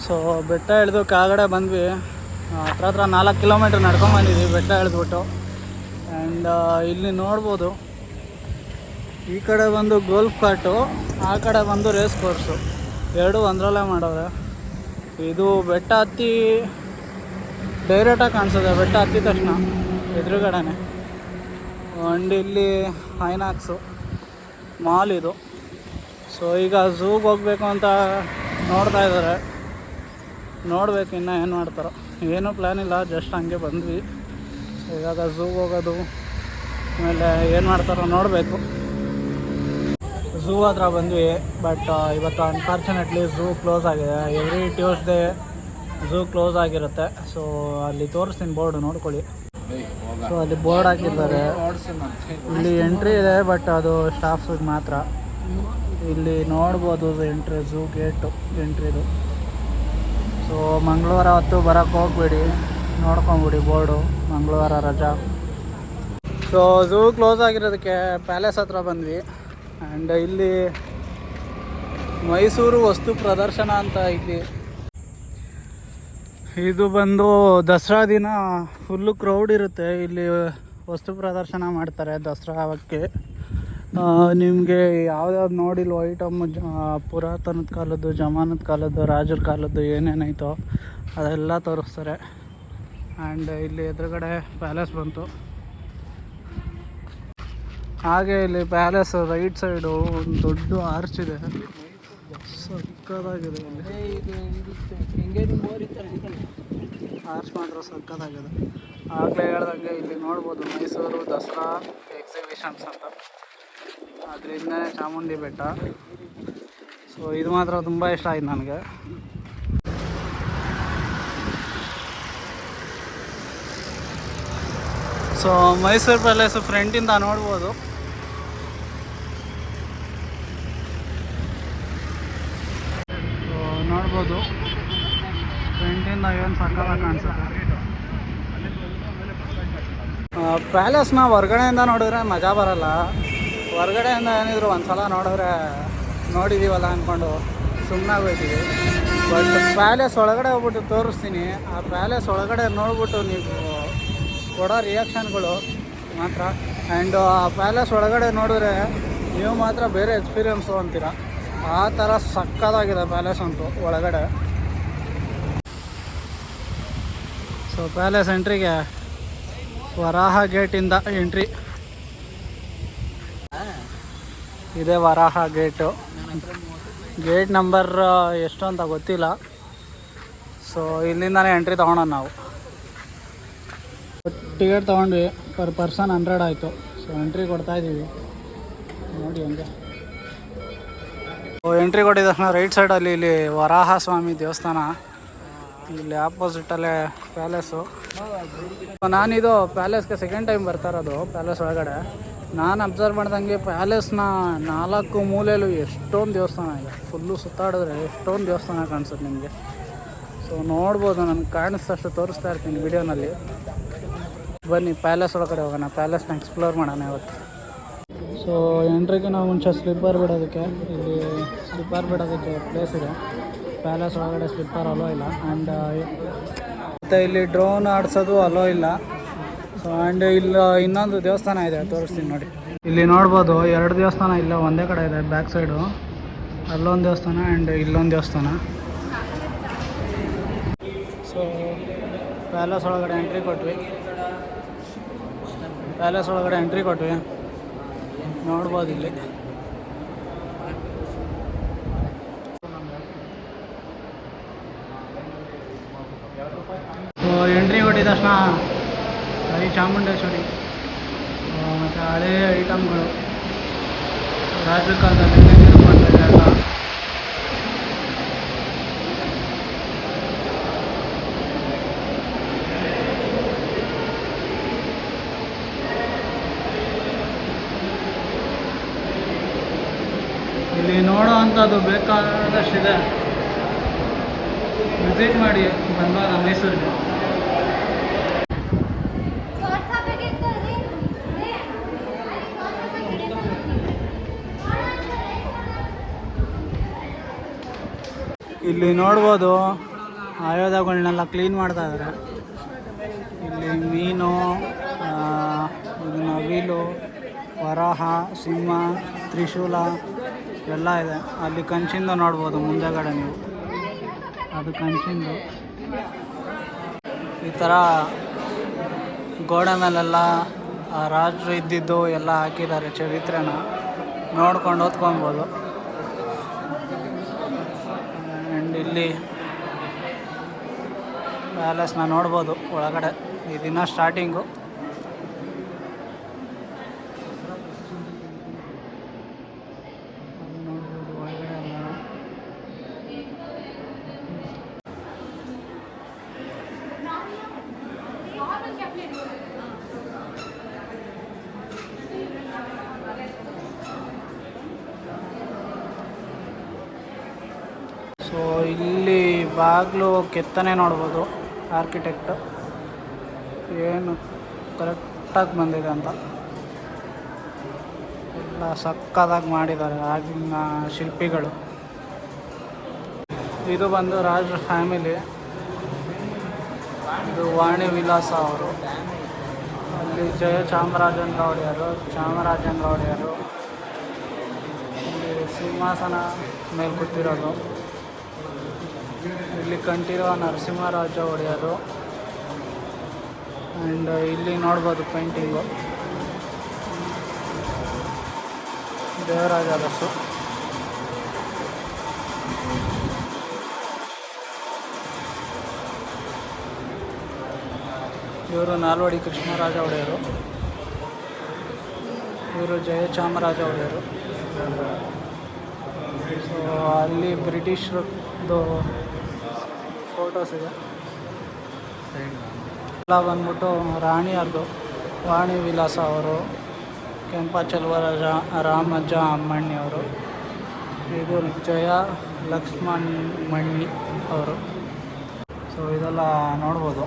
So ಬೆಟ್ಟ ಇಳಿದು ಕೆಳಗಡೆ ಬಂದ್ವಿ. ಹತ್ರ 4 ಕಿಲೋಮೀಟ್ರ್ ನಡ್ಕೊಂಬಂದಿದ್ವಿ ಬೆಟ್ಟ ಇಳಿದ್ಬಿಟ್ಟು. ಆ್ಯಂಡ್ ಇಲ್ಲಿ ನೋಡ್ಬೋದು, ಈ ಕಡೆ ಬಂದು ಗೋಲ್ಫ್ ಕಾರ್ಟು, ಆ ಕಡೆ ಬಂದು ರೇಸ್ ಕೋರ್ಸು, ಎರಡೂ ಒಂದರಲ್ಲೇ ಮಾಡವ್ರೆ. ಇದು ಬೆಟ್ಟ ಹತ್ತಿ ಡೈರೆಕ್ಟಾಗಿ ಕಾಣಿಸುತ್ತೆ. ಬೆಟ್ಟ ಹತ್ತಿದ ತಕ್ಷಣ ಎದುರುಗಡೆನೆ. ಆ್ಯಂಡ್ ಇಲ್ಲಿ ಐನಾಕ್ಸು ಮಾಲ್ ಇದು. ಸೊ ಈಗ ಝೂಗೆ ಹೋಗ್ಬೇಕು ಅಂತ ನೋಡ್ತಾ ಇದ್ದಾರೆ. ನೋಡ್ಬೇಕು ಇನ್ನು ಏನು ಮಾಡ್ತಾರೋ, ಏನೂ ಪ್ಲ್ಯಾನ್ ಇಲ್ಲ, ಜಸ್ಟ್ ಹಂಗೆ ಬಂದ್ವಿ. ಸೊ ಇವಾಗ ಝೂಗೆ ಹೋಗೋದು, ಆಮೇಲೆ ಏನು ಮಾಡ್ತಾರೋ ನೋಡಬೇಕು. ಝೂ ಹತ್ರ ಬಂದ್ವಿ, ಬಟ್ ಇವತ್ತು ಅನ್ಫಾರ್ಚುನೇಟ್ಲಿ ಝೂ ಕ್ಲೋಸ್ ಆಗಿದೆ. ಎವ್ರಿ ಟ್ಯೂಸ್ಡೇ ಝೂ ಕ್ಲೋಸ್ ಆಗಿರುತ್ತೆ. ಸೊ ಅಲ್ಲಿ ತೋರಿಸ್ತೀನಿ ಬೋರ್ಡು, ನೋಡ್ಕೊಳ್ಳಿ. ಸೊ ಅಲ್ಲಿ ಬೋರ್ಡ್ ಹಾಕಿದ್ದಾರೆ. ಇಲ್ಲಿ ಎಂಟ್ರಿ ಇದೆ, ಬಟ್ ಅದು ಸ್ಟಾಫ್ಸಿಗೆ ಮಾತ್ರ. ಇಲ್ಲಿ ನೋಡ್ಬೋದು ಎಂಟ್ರಿ, ಝೂ ಗೇಟು ಎಂಟ್ರಿದು. ಸೊ ಮಂಗಳವಾರ ಹೊತ್ತು ಬರೋಕ್ಕೆ ಹೋಗ್ಬೇಡಿ, ನೋಡ್ಕೊಂಬಿಡಿ ಬೋರ್ಡು, ಮಂಗಳವಾರ ರಜಾ. ಸೊ ಝೂ ಕ್ಲೋಸ್ ಆಗಿರೋದಕ್ಕೆ ಪ್ಯಾಲೇಸ್ ಹತ್ರ ಬಂದ್ವಿ. ಆ್ಯಂಡ್ ಇಲ್ಲಿ ಮೈಸೂರು ವಸ್ತು ಪ್ರದರ್ಶನ ಅಂತ ಇಲ್ಲಿ. ಇದು ಬಂದು ದಸರಾ ದಿನ ಫುಲ್ಲು ಕ್ರೌಡ್ ಇರುತ್ತೆ. ಇಲ್ಲಿ ವಸ್ತು ಪ್ರದರ್ಶನ ಮಾಡ್ತಾರೆ ದಸರಾ ಹಬ್ಬಕ್ಕೆ. ನಿಮಗೆ ಯಾವ್ದಾವ್ದು ನೋಡಿಲ್ವೋ ಐಟಮ್, ಪುರಾತನದ ಕಾಲದ್ದು, ಜಮಾನದ ಕಾಲದ್ದು, ರಾಜರ ಕಾಲದ್ದು ಏನೇನೈತೋ ಅದೆಲ್ಲ ತೋರಿಸ್ತಾರೆ. ಆ್ಯಂಡ್ ಇಲ್ಲಿ ಎದುರುಗಡೆ ಪ್ಯಾಲೇಸ್ ಬಂತು. ಹಾಗೆ ಇಲ್ಲಿ ಪ್ಯಾಲೇಸ್ ರೈಟ್ ಸೈಡು ಒಂದು ದೊಡ್ಡ ಆರ್ಚ್ ಇದೆ, ಸಕ್ಕತ್ತಾಗಿದೆ. ಆರ್ಚ್ ಮಾತ್ರ ಸಕ್ಕತ್ತಾಗಿದೆ. ಆಗಲೇ ಹೇಳ್ದಂಗೆ ಇಲ್ಲಿ ನೋಡ್ಬೋದು ಮೈಸೂರು ದಸರಾ ಎಕ್ಸಿಬಿಷನ್ಸ್ ಅಂತ, ಅದರಿಂದನೇ ಚಾಮುಂಡಿ ಬೆಟ್ಟ. ಸೊ ಇದು ಮಾತ್ರ ತುಂಬ ಇಷ್ಟ ಆಯ್ತು ನನಗೆ. ಸೊ ಮೈಸೂರು ಪ್ಯಾಲೇಸು ಫ್ರಂಟಿಂದ ನೋಡ್ಬೋದು. ನೋಡ್ಬೋದು ಫ್ರಂಟಿಂದ ಏನು ಸಕ್ಕತ್ತಾಗಿ ಕಾಣಿಸುತ್ತೆ. ಪ್ಯಾಲೇಸ್ನ ಹೊರ್ಗಡೆಯಿಂದ ನೋಡಿದ್ರೆ ಮಜಾ ಬರಲ್ಲ. ಹೊರ್ಗಡೆಯಿಂದ ಏನಿದ್ರು ಒಂದು ಸಲ ನೋಡಿದ್ದೀವಲ್ಲ ಅಂದ್ಕೊಂಡು ಸುಮ್ಮನೆ ಹೋಗ್ತೀವಿ. ಬಟ್ ಪ್ಯಾಲೇಸ್ ಒಳಗಡೆ ಹೋಗ್ಬಿಟ್ಟು ತೋರಿಸ್ತೀನಿ. ಆ ಪ್ಯಾಲೇಸ್ ಒಳಗಡೆ ನೋಡ್ಬಿಟ್ಟು ನೀವು ಕೊಡೋ ರಿಯಾಕ್ಷನ್ಗಳು ಮಾತ್ರ. ಆ್ಯಂಡ್ ಆ ಪ್ಯಾಲೇಸ್ ಒಳಗಡೆ ನೋಡಿದ್ರೆ ನೀವು ಮಾತ್ರ ಬೇರೆ ಎಕ್ಸ್ಪೀರಿಯನ್ಸು ಅಂತೀರ. ಆ ಥರ ಸಕ್ಕತ್ತಾಗಿದೆ ಪ್ಯಾಲೇಸ್ ಅಂತೂ ಒಳಗಡೆ. ಸೊ ಪ್ಯಾಲೇಸ್ ಎಂಟ್ರಿಗೆ ವರಾಹ ಗೇಟಿಂದ ಎಂಟ್ರಿ ಇದೆ. ವರಾಹ ಗೇಟು, ಗೇಟ್ ನಂಬರ್ ಎಷ್ಟು ಅಂತ ಗೊತ್ತಿಲ್ಲ. ಸೊ ಇಲ್ಲಿಂದನೇ ಎಂಟ್ರಿ ತೊಗೊಳೋಣ ನಾವು. ಟಿಕೆಟ್ ತೊಗೊಂಡ್ವಿ, ಪರ್ ಪರ್ಸನ್ 100 ಆಯಿತು. ಸೊ ಎಂಟ್ರಿ ಕೊಡ್ತಾಯಿದ್ದೀವಿ ನೋಡಿ ಹಂಗೆ. ಎಂಟ್ರಿ ಕೊಟ್ಟಿದ ತಕ್ಷಣ ರೈಟ್ ಸೈಡಲ್ಲಿ ಇಲ್ಲಿ ವರಾಹ ಸ್ವಾಮಿ ದೇವಸ್ಥಾನ, ಇಲ್ಲಿ ಆಪೋಸಿಟಲ್ಲೇ ಪ್ಯಾಲೇಸು. ನಾನಿದು ಪ್ಯಾಲೇಸ್ಗೆ ಸೆಕೆಂಡ್ ಟೈಮ್ ಬರ್ತಾ ಇರೋದು. ಪ್ಯಾಲೇಸ್ ಒಳಗಡೆ ನಾನು ಅಬ್ಸರ್ವ್ ಮಾಡ್ದಂಗೆ ಪ್ಯಾಲೇಸ್ನ 4 ಮೂಲೆಯಲ್ಲೂ ಎಷ್ಟೊಂದು ದೇವಸ್ಥಾನ ಇದೆ. ಫುಲ್ಲು ಸುತ್ತಾಡಿದ್ರೆ ಎಷ್ಟೊಂದು ದೇವಸ್ಥಾನ ಕಾಣಿಸುತ್ತೆ ನಿಮಗೆ. ಸೊ ನೋಡ್ಬೋದು, ನನಗೆ ಕಾಣಿಸ್ತಷ್ಟು ತೋರಿಸ್ತಾ ಇರ್ತೀನಿ ವಿಡಿಯೋನಲ್ಲಿ. ಬನ್ನಿ ಪ್ಯಾಲೇಸ್ ಒಳಗಡೆ ಹೋಗೋಣ, ಪ್ಯಾಲೇಸ್ನ ಎಕ್ಸ್ಪ್ಲೋರ್ ಮಾಡೋಣ ಇವತ್ತು. ಸೊ ಎಂಟ್ರಿಗೆ ನಾವು ಮುಂಚೆ ಸ್ಲಿಪ್ಪರ್ ಬಿಡೋದಕ್ಕೆ, ಇಲ್ಲಿ ಸ್ಲಿಪ್ಪರ್ ಬಿಡೋದಕ್ಕೆ ಪ್ಲೇಸ್ ಇದೆ. ಪ್ಯಾಲೇಸ್ ಒಳಗಡೆ ಸ್ಲಿಪ್ಪರ್ ಅಲೋ ಇಲ್ಲ. ಆ್ಯಂಡ್ ಮತ್ತು ಇಲ್ಲಿ ಡ್ರೋನ್ ಆಡಿಸೋದು ಅಲೋ ಇಲ್ಲ. ಸೊ ಆ್ಯಂಡ್ ಇಲ್ಲಿ ಇನ್ನೊಂದು ದೇವಸ್ಥಾನ ಇದೆ, ತೋರಿಸ್ತೀನಿ ನೋಡಿ. ಇಲ್ಲಿ ನೋಡ್ಬೋದು 2 ದೇವಸ್ಥಾನ ಇಲ್ಲ ಒಂದೇ ಕಡೆ ಇದೆ. ಬ್ಯಾಕ್ ಸೈಡು ಅಲ್ಲೊಂದು ದೇವಸ್ಥಾನ ಆ್ಯಂಡ್ ಇಲ್ಲೊಂದು ದೇವಸ್ಥಾನ. ಸೊ ಪ್ಯಾಲೇಸ್ ಒಳಗಡೆ ಎಂಟ್ರಿ ಕೊಟ್ವಿ. ನೋಡ್ಬೋದು ಇಲ್ಲಿ ಎಂಟ್ರಿ ಕೊಟ್ಟಿದ ತಕ್ಷಣ ಹರಿ ಚಾಮುಂಡೇಶ್ವರಿ ಮತ್ತು ಹಳೆ ಐಟಮ್ಗಳು, ರಾಜರ ಕಾಲದಲ್ಲಿ ಯೂಸ್ ಮಾಡ್ತಾರೆ ಎಲ್ಲ. ಇಲ್ಲಿ ನೋಡೋ ಅಂಥದ್ದು ಬೇಕಾದಷ್ಟಿದೆ. ವಿಸಿಟ್ ಮಾಡಿ ಬಂದಾಗ ಮೈಸೂರಿಗೆ. ಇಲ್ಲಿ ನೋಡ್ಬೋದು ಆಯುಧಗಳನ್ನೆಲ್ಲ ಕ್ಲೀನ್ ಮಾಡ್ತಾ ಇದ್ದಾರೆ. ಇಲ್ಲಿ ಮೀನು, ಇದು ನವಿಲು, ವರಾಹ, ಸಿಂಹ, ತ್ರಿಶೂಲ ಎಲ್ಲ ಇದೆ. ಅಲ್ಲಿ ಕಂಚಿಂದ ನೋಡ್ಬೋದು ಮುಂದೆಗಡೆ ನೀವು, ಅದು ಕಂಚಿಂದು. ಈ ಥರ ಗೋಡೆ ಮೇಲೆಲ್ಲ ರಾಜರು ಇದ್ದಿದ್ದು ಎಲ್ಲ ಹಾಕಿದ್ದಾರೆ, ಚರಿತ್ರೆನ ನೋಡ್ಕೊಂಡು ಓದ್ಕೊಬೋದು. ಆ್ಯಂಡ್ ಇಲ್ಲಿ ಪ್ಯಾಲೇಸ್ನ ನೋಡ್ಬೋದು ಒಳಗಡೆ. ಈ ದಿನ ಸ್ಟಾರ್ಟಿಂಗು. ನೋಡ್ಬೋದು ಒಳಗಡೆ ಎಲ್ಲ. ಸೊ ಇಲ್ಲಿ ಬಾಗಿಲು ಕೆತ್ತನೆ ನೋಡ್ಬೋದು. ಆರ್ಕಿಟೆಕ್ಟ್ ಏನು ಕರೆಕ್ಟಾಗಿ ಬಂದಿದೆ ಅಂತ, ಎಲ್ಲ ಸಕ್ಕತ್ತಾಗಿ ಮಾಡಿದ್ದಾರೆ ಆಗಿನ ಶಿಲ್ಪಿಗಳು. ಇದು ಬಂದು ರಾಜರ ಫ್ಯಾಮಿಲಿ. ಇದು ವಾಣಿ ವಿಲಾಸ ಅವರು. ಅಲ್ಲಿ ಚಾಮರಾಜೇಂದ್ರ ಒಡೆಯರು ಇಲ್ಲಿ ಸಿಂಹಾಸನ ಮೇಲೆ ಕೂತಿರೋದು. ಇಲ್ಲಿ ಕಂಠೀರವ ನರಸಿಂಹರಾಜ ಒಡೆಯರು. ಆ್ಯಂಡ್ ಇಲ್ಲಿ ನೋಡ್ಬೋದು ಪೇಂಟಿಂಗು ದೇವರಾಜ ಅರಸು. ಇವರು ನಾಲ್ವಡಿ ಕೃಷ್ಣರಾಜ ಒಡೆಯರು. ಇವರು ಜಯಚಾಮರಾಜ ಒಡೆಯರು. ಸೊ ಅಲ್ಲಿ ಬ್ರಿಟಿಷ್ರದ್ದು ಫೋಟೋಸ್ ಇದೆ. ಎಲ್ಲ ಬಂದ್ಬಿಟ್ಟು ರಾಣಿಯರ್ದು. ವಾಣಿ ವಿಲಾಸ ಅವರು, ಕೆಂಪಚಲುವ ರಾಮಜ್ಜ ಅಮ್ಮಣ್ಣಿ ಅವರು, ಇದು ಜಯ ಲಕ್ಷ್ಮಣಮಣ್ಣಿ ಅವರು. ಸೊ ಇದೆಲ್ಲ ನೋಡ್ಬೋದು,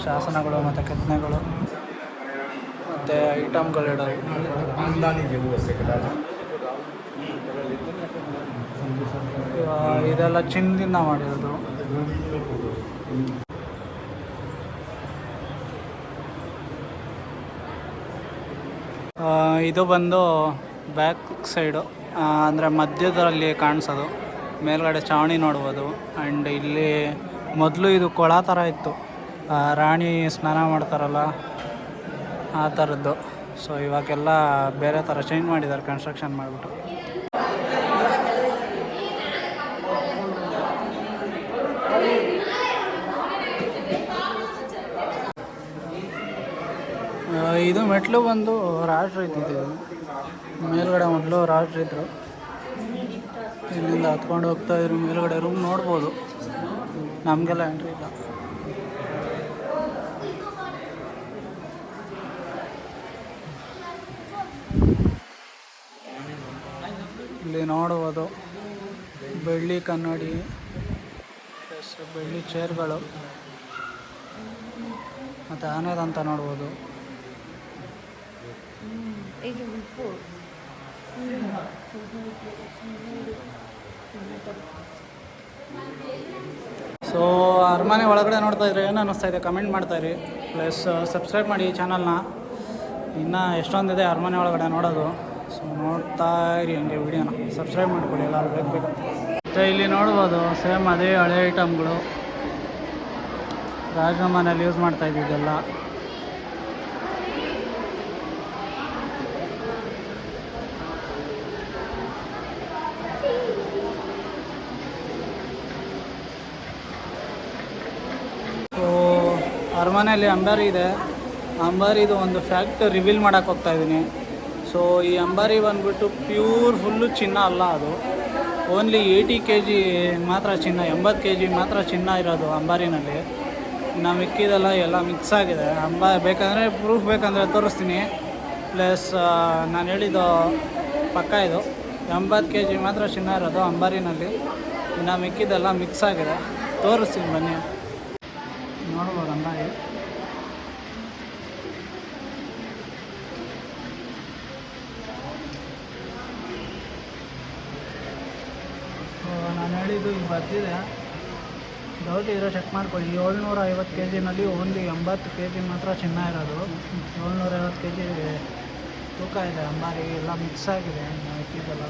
ಶಾಸನಗಳು ಮತ್ತು ಕೆತ್ತನೆಗಳು ಮತ್ತು ಐಟಮ್ಗಳಿಡೋದು. ಇದೆಲ್ಲ ಚಿನ್ನದಿಂದ ಮಾಡಿರೋದು. ಇದು ಬಂದು ಬ್ಯಾಕ್ ಸೈಡು, ಅಂದರೆ ಮಧ್ಯದಲ್ಲಿ ಕಾಣಿಸೋದು. ಮೇಲ್ಗಡೆ ಚಾವಣಿ ನೋಡ್ಬೋದು. ಆ್ಯಂಡ್ ಇಲ್ಲಿ ಮೊದಲು ಇದು ಕೊಳ ಥರ ಇತ್ತು, ರಾಣಿ ಸ್ನಾನ ಮಾಡ್ತಾರಲ್ಲ ಆ ಥರದ್ದು. ಸೊ ಇವಾಗೆಲ್ಲ ಬೇರೆ ಥರ ಚೇಂಜ್ ಮಾಡಿದ್ದಾರೆ, ಕನ್ಸ್ಟ್ರಕ್ಷನ್ ಮಾಡಿಬಿಟ್ಟು. ಇದು ಮೆಟ್ಲು ಬಂದು ರಾಜರು ಇದ್ದಿದ್ದು. ಮೇಲ್ಗಡೆ ಮೊದಲು ರಾಜರು ಇದ್ದರು. ಇಲ್ಲಿಂದ ಹತ್ಕೊಂಡು ಹೋಗ್ತಾಯಿದ್ರು ಮೇಲ್ಗಡೆ. ರೂಮ್ ನೋಡ್ಬೋದು, ನಮಗೆಲ್ಲ ಎಂಟ್ರಿ ಇಲ್ಲ. ಇಲ್ಲಿ ನೋಡುವುದು ಬೆಳ್ಳಿ ಕನ್ನಡಿ ಪ್ಲಸ್ ಬೆಳ್ಳಿ ಚೇರ್ಗಳು ಮತ್ತು ಆನೆದಂತ ನೋಡ್ಬೋದು. ಸೊ ಅರಮನೆ ಒಳಗಡೆ ನೋಡ್ತಾ ಇದ್ರೆ ಏನು ಅನ್ನಿಸ್ತಾ ಇದೆ ಕಮೆಂಟ್ ಮಾಡ್ತಾಯಿರಿ. ಪ್ಲಸ್ ಸಬ್ಸ್ಕ್ರೈಬ್ ಮಾಡಿ ಈ ಚಾನಲ್ನ. ಇನ್ನೂ ಎಷ್ಟೊಂದಿದೆ ಅರಮನೆ ಒಳಗಡೆ ನೋಡೋದು. ಸೊ ನೋಡ್ತಾ ಇರಿ ಹಂಗೆ ವಿಡಿಯೋನ. ಸಬ್ಸ್ಕ್ರೈಬ್ ಮಾಡ್ಕೊಳ್ಳಿ ಎಲ್ಲರೂ ಬೇಕು. ಮತ್ತು ಇಲ್ಲಿ ನೋಡ್ಬೋದು ಸೇಮ್ ಅದೇ ಹಳೆ ಐಟಮ್ಗಳು ರಾಜರ ಮನೇಲಿ ಯೂಸ್ ಮಾಡ್ತಾ ಇದ್ದಿದ್ದೆಲ್ಲ. ಸೊ ಅರಮನೆಯಲ್ಲಿ ಅಂಬಾರಿ ಇದೆ. ಅಂಬಾರಿದು ಒಂದು ಫ್ಯಾಕ್ಟ್ ರಿವೀಲ್ ಮಾಡೋಕ್ಕೆ ಹೋಗ್ತಾಯಿದ್ದೀನಿ. ಸೊ ಈ ಅಂಬಾರಿ ಬಂದ್ಬಿಟ್ಟು ಪ್ಯೂರ್ ಫುಲ್ಲು ಚಿನ್ನ ಅಲ್ಲ, ಅದು ಓನ್ಲಿ 80 kg ಮಾತ್ರ ಚಿನ್ನ, 80 kg ಮಾತ್ರ ಚಿನ್ನ ಇರೋದು ಅಂಬಾರಿನಲ್ಲಿ. ಇನ್ನು ಮಿಕ್ಕಿದೆಲ್ಲ ಎಲ್ಲ ಮಿಕ್ಸ್ ಆಗಿದೆ. ಬೇಕಂದರೆ ಪ್ರೂಫ್ ಬೇಕಂದರೆ ತೋರಿಸ್ತೀನಿ. ಪ್ಲಸ್ ನಾನು ಹೇಳಿದ್ದು ಪಕ್ಕ ಇದು 80 kg ಮಾತ್ರ ಚಿನ್ನ ಇರೋದು ಅಂಬಾರಿನಲ್ಲಿ. ಇನ್ನು ಮಿಕ್ಕಿದೆಲ್ಲ ಮಿಕ್ಸ್ ಆಗಿದೆ, ತೋರಿಸ್ತೀನಿ ಬನ್ನಿ. ನೋಡ್ಬೋದು ಅಂಬಾರಿ. ನಾನು ಹೇಳಿದ್ದು ಈಗ ಬರ್ತಿದೆ. ಡೌಟ್ ಇದ್ರೆ ಚೆಕ್ ಮಾಡ್ಕೊಳ್ಳಿ. 750 ಕೆ ಜಿನಲ್ಲಿ ಓನ್ಲಿ 80 ಕೆ ಜಿ ಮಾತ್ರ ಚಿನ್ನ ಇರೋದು. 750 ಕೆ ಜಿ ತೂಕ ಇದೆ. ಅಂಬಾರಿ ಎಲ್ಲ ಮಿಕ್ಸ್ ಆಗಿದೆ ನಾವು ಇಟ್ಟಿದ್ದೆಲ್ಲ.